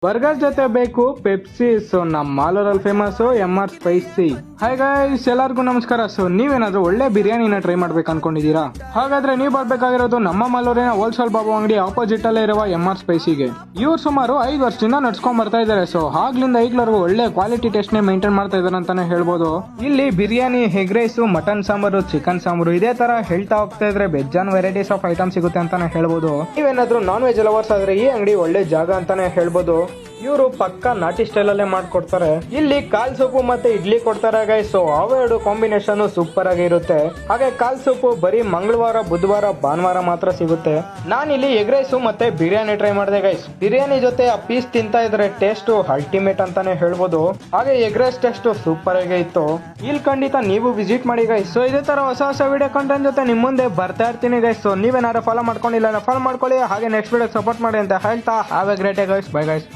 Burger ಜೊತೆ ಬೇಕು Pepsi. So ನಮ್ಮ ಮಾಲೂರಲ್ಲಿ famous MR spicy. Hi guys, ಎಲ್ಲರಿಗೂ ನಮಸ್ಕಾರ. ಸೊ ನೀವೇನಾದ್ರೂ ಒಳ್ಳೆ ಬಿರಿಯಾನಿನ ಟ್ರೈ ಮಾಡ್ಬೇಕು ಅನ್ಕೊಂಡಿದೀರಾ? ಹಾಗಾದ್ರೆ ನೀವು ಬರ್ಬೇಕಾಗಿರೋದು ನಮ್ಮ ಮಾಲೂರಿನ ಹೋಲ್ಸೇಲ್ ಬಾಬು ಅಂಗಡಿ ಆಪೋಸಿಟ್ ಅಲ್ಲೇ ಇರುವ MR ಸ್ಪೈಸಿಗೆ. ಇವ್ರು ಸುಮಾರು 5 ವರ್ಷದಿಂದ ನಡ್ಸ್ಕೊಂಡ್ ಬರ್ತಾ ಇದಾರೆ. ಸೊ ಆಗ್ಲಿಂದ ಈಗ್ಲವರೆಗೂ ಒಳ್ಳೆ ಕ್ವಾಲಿಟಿ ಟೇಸ್ಟ್ ನೇ ಮೇಂಟೈನ್ ಮಾಡ್ತಾ ಇದಾರೆ ಅಂತಾನೆ ಹೇಳ್ಬೋದು. ಇಲ್ಲಿ biryani, egg rice, mutton sambar, chicken sambar ಇದೇ ತರ ಹೇಳ್ತಾ ಹೋಗ್ತಾ ಇದ್ರೆ ಬೆಜ್ಜಾನ್ ವೆರೈಟೀಸ್ ಆಫ್ ಐಟಮ್ ಸಿಗುತ್ತೆ ಅಂತಾನೆ ಹೇಳ್ಬೋದು. ನೀವೇನಾದ್ರೂ ನಾನ್ ವೆಜ್ ಲವರ್ಸ್ ಆದ್ರೆ ಈ ಅಂಗಡಿ ಒಳ್ಳೆ ಜಾಗ ಅಂತಾನೆ ಹೇಳ್ಬೋದು. ಇವರು ಪಕ್ಕ ನಾಟಿ ಸ್ಟೈಲ್ ಅಲ್ಲೇ ಮಾಡ್ಕೊಡ್ತಾರೆ. ಇಲ್ಲಿ ಕಾಲ್ ಸೂಪು ಮತ್ತೆ ಇಡ್ಲಿ ಕೊಡ್ತಾರೆ ಗೈಸ್. ಸೊ ಅವೆರಡು ಕಾಂಬಿನೇಷನ್ ಸೂಪರ್ ಆಗಿ ಇರುತ್ತೆ. ಹಾಗೆ ಕಾಲ್ ಸೂಪು ಬರೀ ಮಂಗಳವಾರ, ಬುಧವಾರ, ಭಾನುವಾರ ಮಾತ್ರ ಸಿಗುತ್ತೆ. ನಾನಿಲ್ಲಿ ಎಗ್ ರೈಸ್ ಮತ್ತೆ ಬಿರಿಯಾನಿ ಟ್ರೈ ಮಾಡಿದೆ ಗೈಸ್. ಬಿರಿಯಾನಿ ಜೊತೆ ಆ ಪೀಸ್ ತಿಂತಾ ಇದ್ರೆ ಟೇಸ್ಟ್ ಅಲ್ಟಿಮೇಟ್ ಅಂತಾನೆ ಹೇಳ್ಬೋದು. ಹಾಗೆ ಎಗ್ ರೈಸ್ ಟೇಸ್ಟ್ ಸೂಪರ್ ಆಗಿ ಇತ್ತು. ಇಲ್ಲಿ ಖಂಡಿತ ನೀವು ವಿಸಿಟ್ ಮಾಡಿ ಗೈಸ್. ಸೊ ಇದೇ ತರ ಹೊಸ ಹೊಸ ವಿಡಿಯೋ ಕಂಟೆಂಟ್ ಜೊತೆ ನಿಮ್ ಮುಂದೆ ಬರ್ತಾ ಇರ್ತೀನಿ ಗೈಸ್. ಸೊ ನೀವೇನಾದ್ರು ಫಾಲೋ ಮಾಡ್ಕೊಂಡಿಲ್ಲ ಫಾಲೋ ಮಾಡ್ಕೊಳ್ಳಿ. ಹಾಗೆ ನೆಕ್ಸ್ಟ್ ವಿಡಿಯೋ ಸಪೋರ್ಟ್ ಮಾಡಿ ಅಂತ ಹೇಳ್ತಾ have A great day guys. Bye guys.